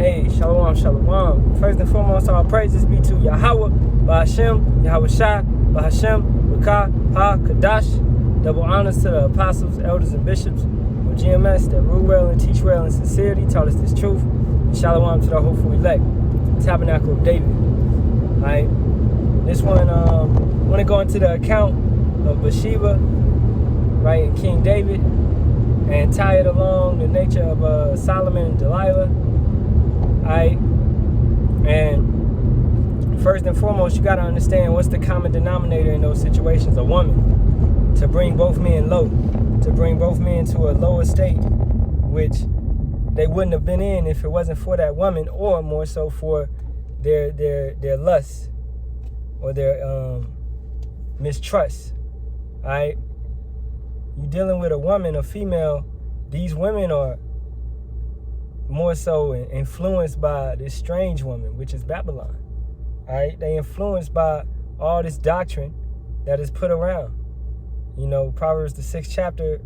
Hey, shalom, shalom. First and foremost, all praises be to Yahawah, Bahasham, Yahawashi, Bahasham, Barak, Ha, Kadash. Double honors to the apostles, elders, and bishops of GMS that rule well and teach well in sincerity, taught us this truth. And shalom to the hopeful elect, Tabernacle of David. Alright, this one, I want to go into the account of Bathsheba, right, and King David, and tie it along the nature of Solomon and Delilah. Alright, and first and foremost, you got to understand what's the common denominator in those situations. A woman, to bring both men low, to bring both men to a lower state, which they wouldn't have been in if it wasn't for that woman, or more so for their lust or their mistrust. Alright, you dealing with a woman, a female. These women are more so influenced by this strange woman, which is Babylon. Alright, they influenced by all this doctrine that is put around. You know, Proverbs the 6th chapter,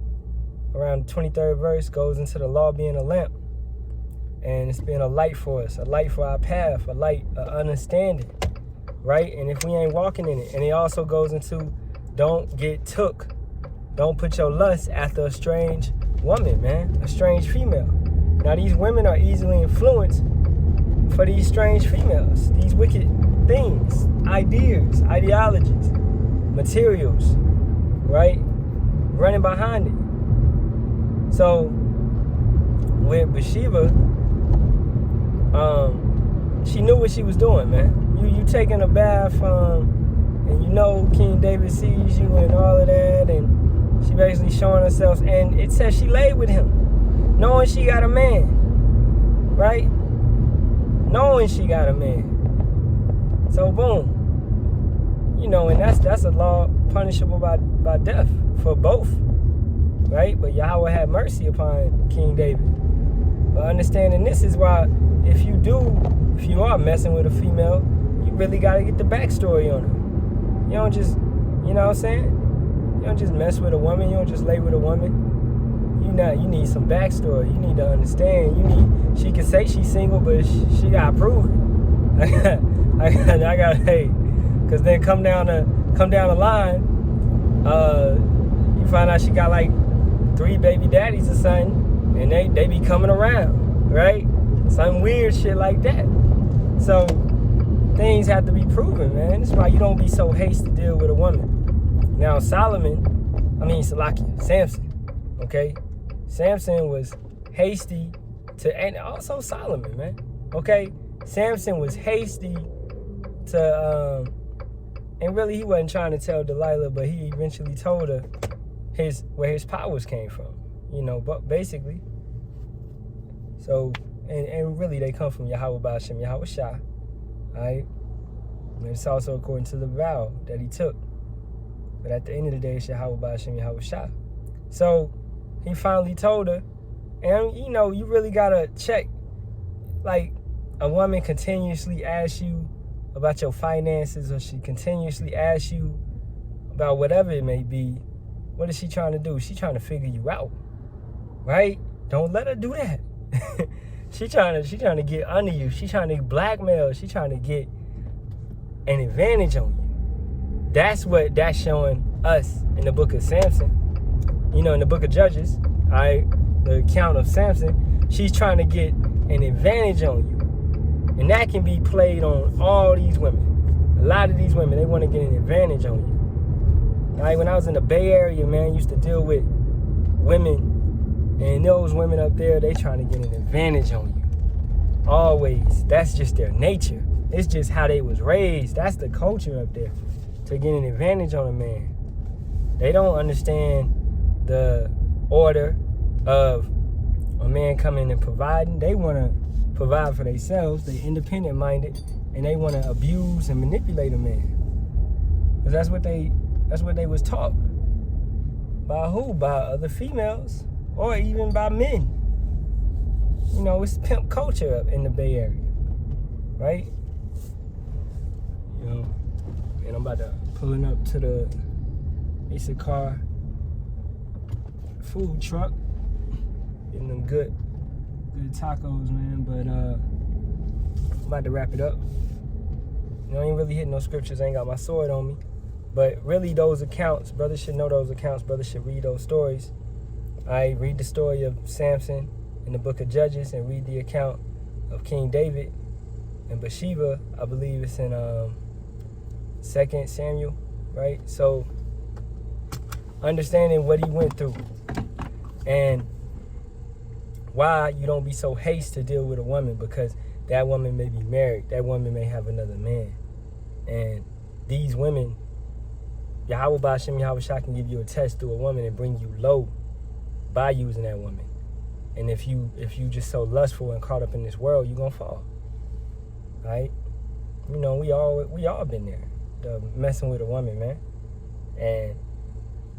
around the 23rd verse, goes into the law being a lamp, and it's being a light for us, a light for our path, a light, understanding, right? And if we ain't walking in it, and it also goes into don't get took, don't put your lust after a strange woman, man, a strange female. Now, these women are easily influenced for these strange females, these wicked things, ideas, ideologies, materials, right? Running behind it. So, with Bathsheba, she knew what she was doing, man. You taking a bath, and you know King David sees you and all of that, and she basically showing herself, and it says she laid with him, knowing she got a man, right? Knowing she got a man. So boom. You know, and that's a law punishable by death for both, right? But Yahawah had mercy upon King David. But understanding this is why if you are messing with a female, you really got to get the backstory on her. You don't just, you know what I'm saying? You don't just mess with a woman. You don't just lay with a woman. You need some backstory. You need to understand. She can say she's single, but she got to prove it. I got hey, because then come down the line, you find out she got like 3 baby daddies or something, and they be coming around, right? Some weird shit like that. So things have to be proven, man. That's why you don't be so hasty to deal with a woman. Now Samson, okay? Samson was hasty and also Solomon, man. Okay? Samson was hasty to, and really he wasn't trying to tell Delilah, but he eventually told her where his powers came from, you know, but basically. So, and really they come from Yahawah, Bahasham, Yahawashi, alright? And it's also according to the vow that he took. But at the end of the day, it's Yahawah, Bahasham, Yahawashi. So, he finally told her, and you know, you really gotta check, like, a woman continuously asks you about your finances, or she continuously asks you about whatever it may be. What is she trying to do? She's trying to figure you out, right? Don't let her do that. She trying to get under you. She trying to blackmail. She trying to get an advantage on you. That's what that's showing us in the book of Samson. You know, in the book of Judges, the account of Samson, she's trying to get an advantage on you. And that can be played on all these women. A lot of these women, they want to get an advantage on you. When I was in the Bay Area, man, I used to deal with women, and those women up there, they trying to get an advantage on you. Always. That's just their nature. It's just how they was raised. That's the culture up there, to get an advantage on a man. They don't understand the order of a man coming and providing. They want to provide for themselves. They independent minded, and they want to abuse and manipulate a man. Because that's what they was taught. By who? By other females, or even by men. You know, it's pimp culture up in the Bay Area, right? You know, and I'm about to pulling up to the Issachar food truck, getting them good good tacos, man. But I'm about to wrap it up. You know, I ain't really hitting no scriptures. I ain't got my sword on me. But really, those accounts, brothers should know those accounts. Brothers should read those stories. I read the story of Samson in the book of Judges and read the account of King David and Bathsheba. I believe it's in 2 Samuel, right? So understanding what he went through and why you don't be so hasty to deal with a woman, because that woman may be married. That woman may have another man. And these women, Yahawah, Bahasham, Yahawashi can give you a test through a woman and bring you low by using that woman. And if you just so lustful and caught up in this world, you're gonna fall. Right? You know, we all been there, messing with a woman, man. And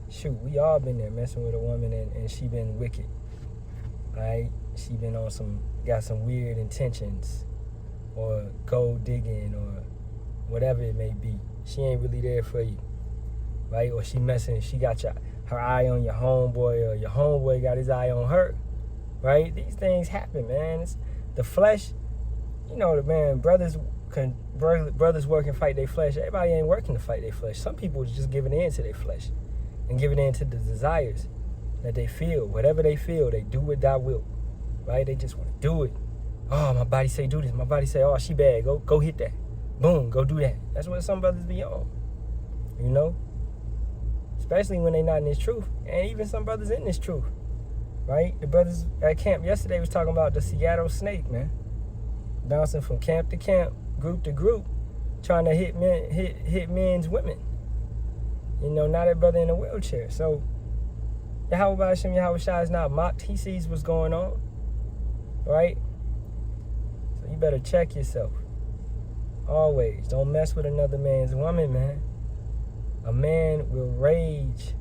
shoot, we all been there messing with a woman and she been wicked. Right? She been on got some weird intentions, or gold digging, or whatever it may be. She ain't really there for you. Right? Or she got her eye on your homeboy, or your homeboy got his eye on her. Right? These things happen, man. It's the flesh. You know, man, brothers work and fight their flesh. Everybody ain't working to fight their flesh. Some people is just giving in to their flesh and giving in to the desires that they feel. Whatever they feel, they do with thy will. Right? They just want to do it. Oh, my body say do this. My body say, oh, she bad. Go hit that. Boom, go do that. That's what some brothers be on. You know? Especially when they not in this truth. And even some brothers in this truth. Right? The brothers at camp yesterday was talking about the Seattle snake, man. Bouncing from camp to camp, group to group, trying to hit men's women. You know, not that brother in a wheelchair. So Yahawah, Bahasham, Yahawashi is not mocked. He sees what's going on. Right? So you better check yourself. Always. Don't mess with another man's woman, man. A man will rage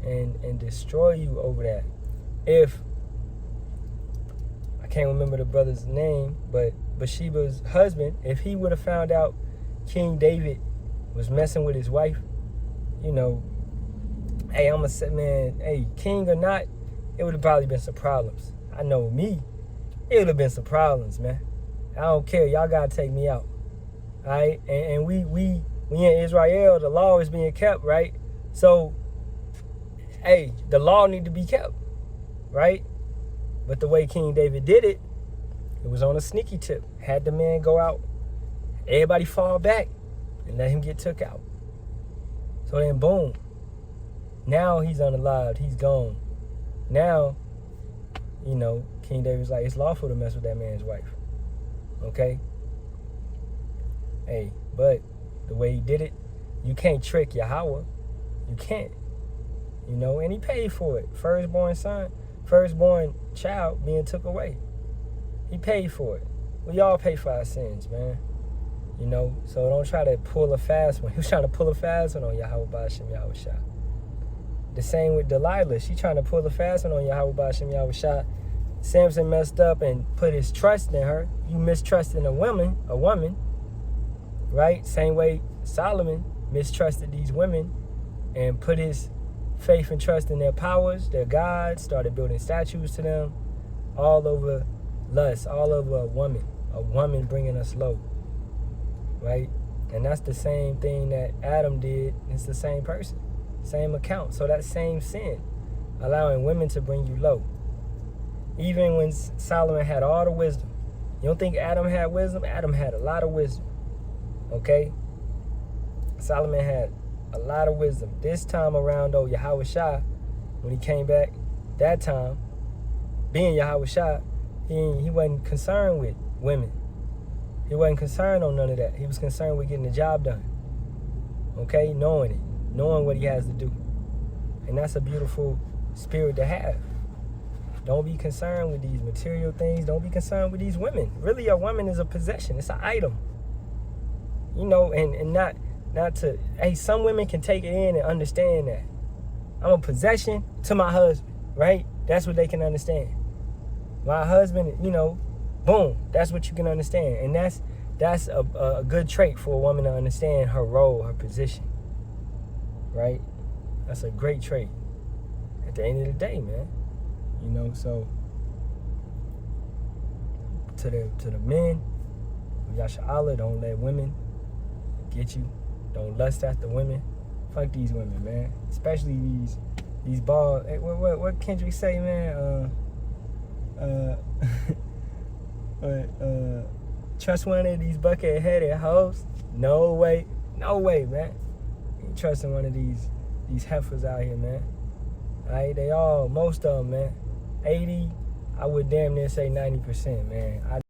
and destroy you over that. If, I can't remember the brother's name, but Bathsheba's husband, if he would have found out King David was messing with his wife, you know, hey, I'm going to say, man, hey, king or not, it would have probably been some problems. I know me, it would have been some problems, man. I don't care. Y'all got to take me out. All right? And we in Israel, the law is being kept, right? So, hey, the law need to be kept, right? But the way King David did it, it was on a sneaky tip. Had the man go out, everybody fall back, and let him get took out. So then, boom. Now he's unalived. He's gone. Now, you know, King David's like, it's lawful to mess with that man's wife. Okay? Hey, but the way he did it, you can't trick Yahawah. You can't. You know, and he paid for it. Firstborn child being took away. He paid for it. We all pay for our sins, man. You know, so don't try to pull a fast one. He was trying to pull a fast one on Yahawah, Bahasham, Yahawashi. The same with Delilah. She trying to pull a fast one on Yahawah, Bahasham, Yahawashi. Samson messed up and put his trust in her. You mistrusting a woman, right? Same way Solomon mistrusted these women and put his faith and trust in their powers, their gods, started building statues to them, all over lust, all over a woman bringing us low, right? And that's the same thing that Adam did. It's the same person, same account. So that same sin, allowing women to bring you low. Even when Solomon had all the wisdom. You don't think Adam had wisdom? Adam had a lot of wisdom, okay? Solomon had a lot of wisdom. This time around, though, Yahawashi, when he came back, that time, being Yahawashi, he wasn't concerned with women. He wasn't concerned on none of that. He was concerned with getting the job done. Okay? Knowing what he has to do. And that's a beautiful spirit to have. Don't be concerned with these material things. Don't be concerned with these women. Really, a woman is a possession. It's an item. You know, and not to, hey, some women can take it in and understand that. I'm a possession to my husband, right? That's what they can understand. My husband, you know, boom, that's what you can understand. And that's a good trait for a woman to understand her role, her position, right? That's a great trait at the end of the day, man. You know, so to the men, Yahawah, don't let women get you. Don't lust after women. Fuck these women, man. Especially these bald. What Kendrick say, man? Trust one of these bucket-headed hoes? No way, man. You ain't trusting one of these heifers out here, man. Alright, most of them, man. 80, I would damn near say 90%, man.